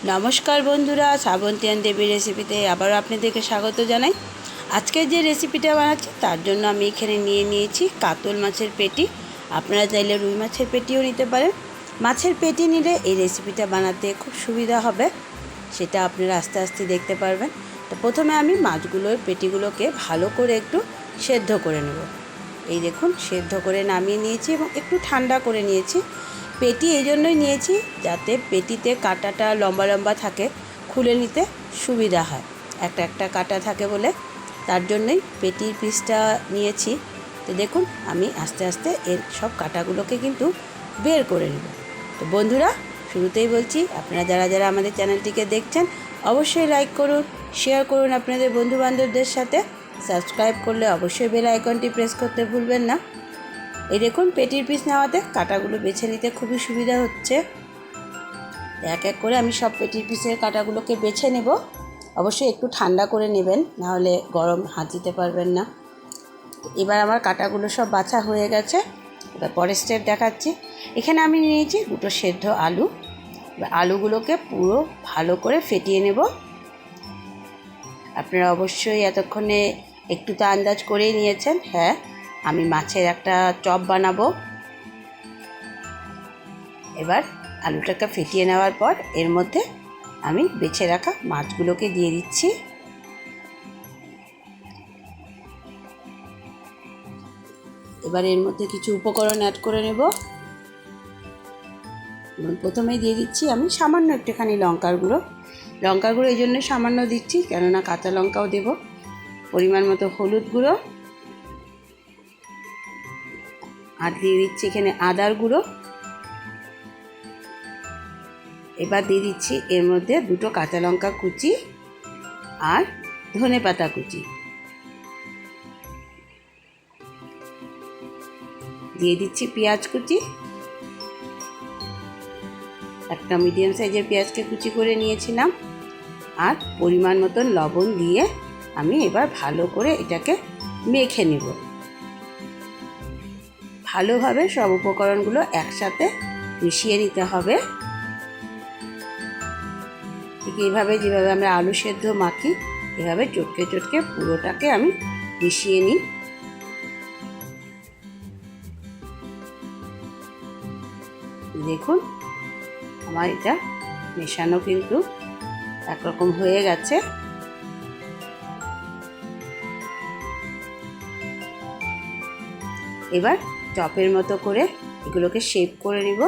नमस्कार बंधुरा श्रावंती देवी रेसिपिते आबारो आपनादेरके स्वागत जानाई। आजके जे रेसिपिटा बानाচ্ছি तार जोन्नो आमी एखाने निये निয়েছি कातल माछेर पेटी। आपनारा चाइले रुई माछेर पेटिও निते पारेन। माछेर पेटी निले এই रेसिपिटा बानाते खूब सुविधा होबे, सेटा आपनारा आस्ते आस्ते देखते पारबेन। तो प्रथमे आमी माछगुलोर पेटिगुलोके भालो करे एकटु सेদ্ধ करे नेब। এই দেখুন সেদ্ধ করে নামিয়ে নিয়েছি এবং একটু ঠান্ডা করে নিয়েছি। পেটি এই জন্যই নিয়েছি যাতে পেটিতে কাঁটাটা লম্বা লম্বা থাকে, খুলে নিতে সুবিধা হয়। একটা একটা কাঁটা থাকে বলে তার জন্যই পেটির পিসটা নিয়েছি। তো দেখুন আমি আস্তে আস্তে এর সব কাঁটাগুলোকে কিন্তু বের করে নেব। তো বন্ধুরা শুরুতেই বলছি, আপনারা যারা যারা আমাদের চ্যানেলটিকে দেখছেন অবশ্যই লাইক করুন, শেয়ার করুন আপনাদের বন্ধুবান্ধবদের সাথে। সাবস্ক্রাইব করলে অবশ্যই বেল আইকনটি প্রেস করতে ভুলবেন না। এই দেখুন পেটির পিস নেওয়াতে কাঁটাগুলো বেছে নিতে খুবই সুবিধা হচ্ছে। এক এক করে আমি সব পেটির পিসের কাঁটাগুলোকে বেছে নেব। অবশ্যই একটু ঠান্ডা করে নেবেন, নাহলে গরম হাত দিতে পারবেন না। এবার আমার কাঁটাগুলো সব বাছা হয়ে গেছে। এবার পরের স্টেপ দেখাচ্ছি। এখানে আমি নিয়েছি দুটো সেদ্ধ আলু। এবার আলুগুলোকে পুরো ভালো করে ফেটিয়ে নেব। আপনারা অবশ্যই এতক্ষণে একটু তো আন্দাজ করেই নিয়েছেন। হ্যাঁ, আমি মাছের একটা চপ বানাবো। এবার আলুটাকে ফেটিয়ে নেওয়ার পর এর মধ্যে আমি বেছে রাখা মাছগুলোকে দিয়ে দিচ্ছি। এবার এর মধ্যে কিছু উপকরণ অ্যাড করে নেব। প্রথমেই দিয়ে দিচ্ছি আমি সামান্য একটুখানি লঙ্কার গুঁড়ো। লঙ্কার গুঁড়ো এই জন্য সামান্য দিচ্ছি কেননা কাঁচা লঙ্কাও দেব। পরিমাণ মতো হলুদ গুঁড়ো, আর দিয়ে দিচ্ছি এখানে আদার গুঁড়ো। এবার দিয়ে দিচ্ছি এর মধ্যে দুটো কাঁচা লঙ্কা কুচি আর ধনেপাতা কুচি। দিয়ে দিচ্ছি পেঁয়াজ কুচি। একটা মিডিয়াম সাইজের পেঁয়াজকে কুচি করে নিয়েছিলাম। আর পরিমাণ মতন লবণ দিয়ে আমি এবার ভালো করে এটাকে মেখে নেব। ভালোভাবে সব উপকরণগুলো একসাথে মিশিয়ে নিতে হবে। ঠিক এইভাবে যেভাবে আমরা আলু সেদ্ধ মাখি এভাবে চটকে চটকে পুরোটাকে আমি মিশিয়ে নিই। দেখুন আমার এটা মেশানো কিন্তু একরকম হয়ে গেছে। এবার চপের মতো করে এগুলোকে শেপ করে নিব।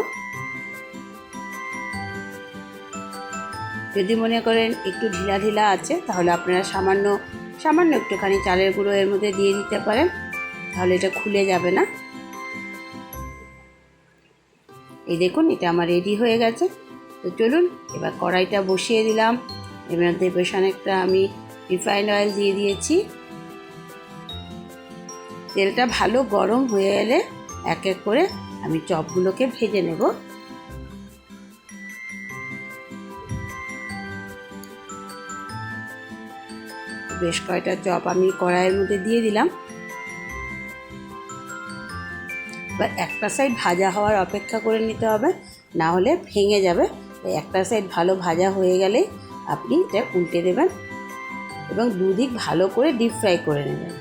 যদি মনে করেন একটু ঢিলা ঢিলা আছে তাহলে আপনারা সামান্য একটুখানি চালের গুঁড়ো এর মধ্যে দিয়ে দিতে পারেন, তাহলে এটা খুলে যাবে না। এই দেখুন এটা আমার রেডি হয়ে গেছে। তো চলুন এবার কড়াইটা বসিয়ে দিলাম। এর মধ্যে বেশ অনেকটা আমি রিফাইন্ড অয়েল দিয়ে দিয়েছি। তেলটা ভালো গরম হয়ে এলে এক এক করে আমি চপগুলোকে ভেজে নেব। বেশ কয়টা চপ আমি কড়াইয়ের মধ্যে দিয়ে দিলাম। এবার একটা সাইড ভাজা হওয়ার অপেক্ষা করে নিতে হবে, না হলে ভেঙে যাবে। একটা সাইড ভালো ভাজা হয়ে গেলেই আপনি এটা উল্টে দেবেন এবং দুদিক ভালো করে ডিপ ফ্রাই করে নেবেন।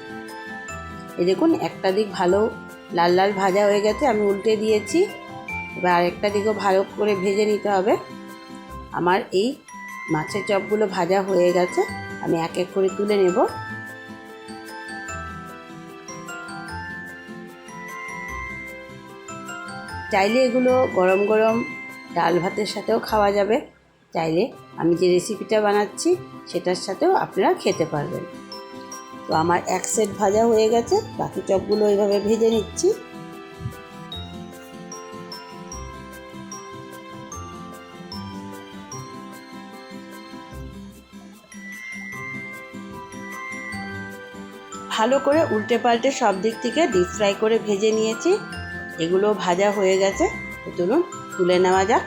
এই দেখুন একটা দিক ভালো লাল লাল ভাজা হয়ে গেছে, আমি উল্টে দিয়েছি। এবার আরেকটা দিকও ভালো করে ভেজে নিতে হবে। আমার এই মাছের চপগুলো ভাজা হয়ে গেছে, আমি এক এক করে তুলে নেব। চাইলে এগুলো গরম গরম ডাল ভাতের সাথেও খাওয়া যাবে, চাইলে আমি যে রেসিপিটা বানাচ্ছি সেটার সাথেও আপনারা খেতে পারবেন। তো আমার এক সেট ভাজা হয়ে গেছে, বাকি চপগুলো এইভাবে ভেজে নিচ্ছি। ভালো করে উল্টে পাল্টে সব দিক থেকে ডিপ ফ্রাই করে ভেজে নিয়েছি। এগুলো ভাজা হয়ে গেছে, চলুন তুলে নেওয়া যাক।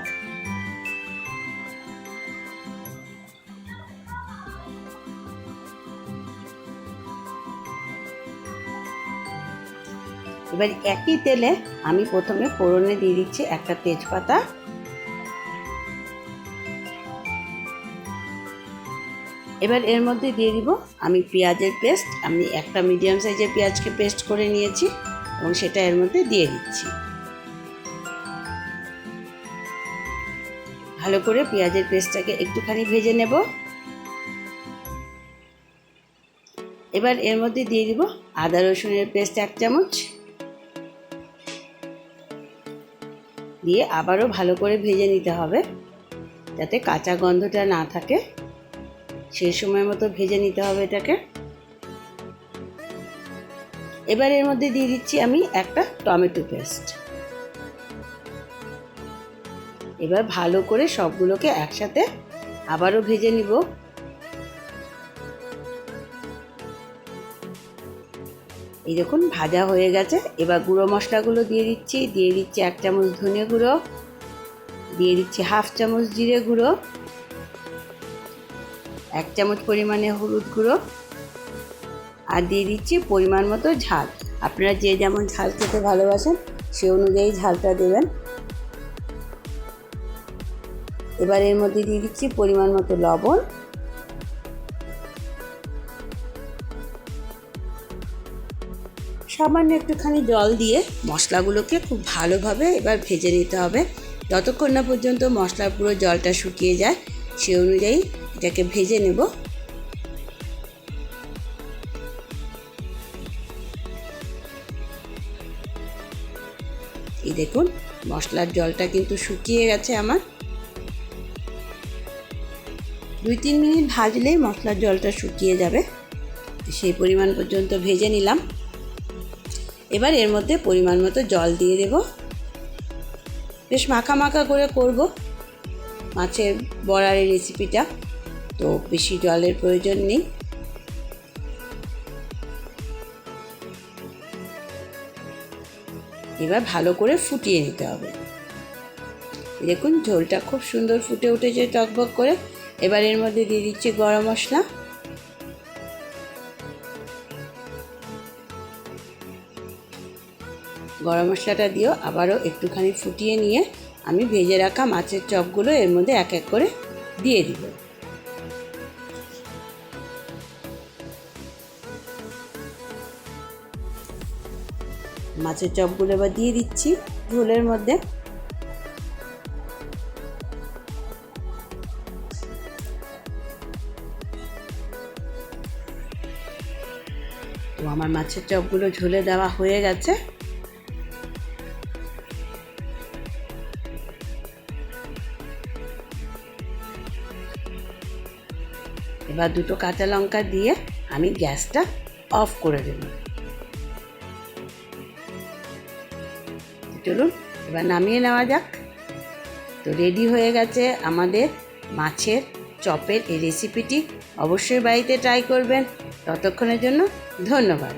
এবার একই তেলে আমি প্রথমে ফোড়নে দিয়ে দিচ্ছি একটা তেজপাতা, এবার এর মধ্যে দিয়ে দিব আমি পেঁয়াজের পেস্ট। আমি একটা মিডিয়াম সাইজের পেঁয়াজকে পেস্ট করে নিয়েছি এবং সেটা এর মধ্যে দিয়ে দিচ্ছি। ভালো করে পেঁয়াজের পেস্টটাকে একটুখানি ভেজে নেব। এবার এর মধ্যে দিয়ে দিব আদা রসুনের পেস্ট 1 চামচ, দিয়ে আবারও ভালো করে ভেজে নিতে হবে যাতে কাঁচা গন্ধটা না থাকে। সেই সময় মতো ভেজে নিতে হবে এটাকে। এবার এর মধ্যে দিয়ে দিচ্ছি আমি একটা টমেটো পেস্ট। এবার ভালো করে সবগুলোকে একসাথে আবারও ভেজে নিব। এই দেখুন ভাজা হয়ে গেছে। এবার গুঁড়ো মশলাগুলো দিয়ে দিচ্ছি। 1 চামচ ধনে গুঁড়ো, দিয়ে দিচ্ছি 1/2 চামচ জিরে গুঁড়ো, 1 চামচ পরিমাণে হলুদ গুঁড়ো, আর দিয়ে দিচ্ছি পরিমাণ মতো ঝাল। আপনারা যে যেমন ঝাল খেতে ভালোবাসেন সে অনুযায়ী ঝালটা দেবেন। এবার এর মধ্যে দিয়ে দিচ্ছি পরিমাণ মতো লবণ। সামান্য একটুখানি জল দিয়ে মশলাগুলোকে খুব ভালোভাবে এবার ভেজে নিতে হবে যতক্ষণ না পর্যন্ত মশলার পুরো জলটা শুকিয়ে যায়। সে অনুযায়ী এটাকে ভেজে নেব। এই দেখুন মশলার জলটা কিন্তু শুকিয়ে গেছে আমার। 2-3 মিনিট ভাজলেই মশলার জলটা শুকিয়ে যাবে। সেই পরিমাণ পর্যন্ত ভেজে নিলাম। এবার এর মধ্যে পরিমাণ মতো জল দিয়ে দেব। বেশ মাখা মাখা করে করব মাছের বড়ার এই রেসিপিটা, তো বেশি জলের প্রয়োজন নেই। এবার ভালো করে ফুটিয়ে নিতে হবে। দেখুন ঝোলটা খুব সুন্দর ফুটে উঠেছে টকবক করে। এবার এর মধ্যে দিয়ে দিচ্ছি গরম মশলা। গরম মশলাটা দিয়েও আবারও একটুখানি ফুটিয়ে নিয়ে আমি ভেজে রাখা মাছের চপগুলো এর মধ্যে এক এক করে দিয়ে দিব। মাছের চপগুলো এবার দিয়ে দিচ্ছি ঝোলের মধ্যে। তো আমার মাছের চপগুলো ঝোলে দেওয়া হয়ে গেছে। এবার 2টো কাঁচা লঙ্কা দিয়ে আমি গ্যাসটা অফ করে দেব। চলুন এবার নামিয়ে নেওয়া যাক। তো রেডি হয়ে গেছে আমাদের মাছের চপের এই রেসিপিটি। অবশ্যই বাড়িতে ট্রাই করবেন। ততক্ষণের জন্য ধন্যবাদ।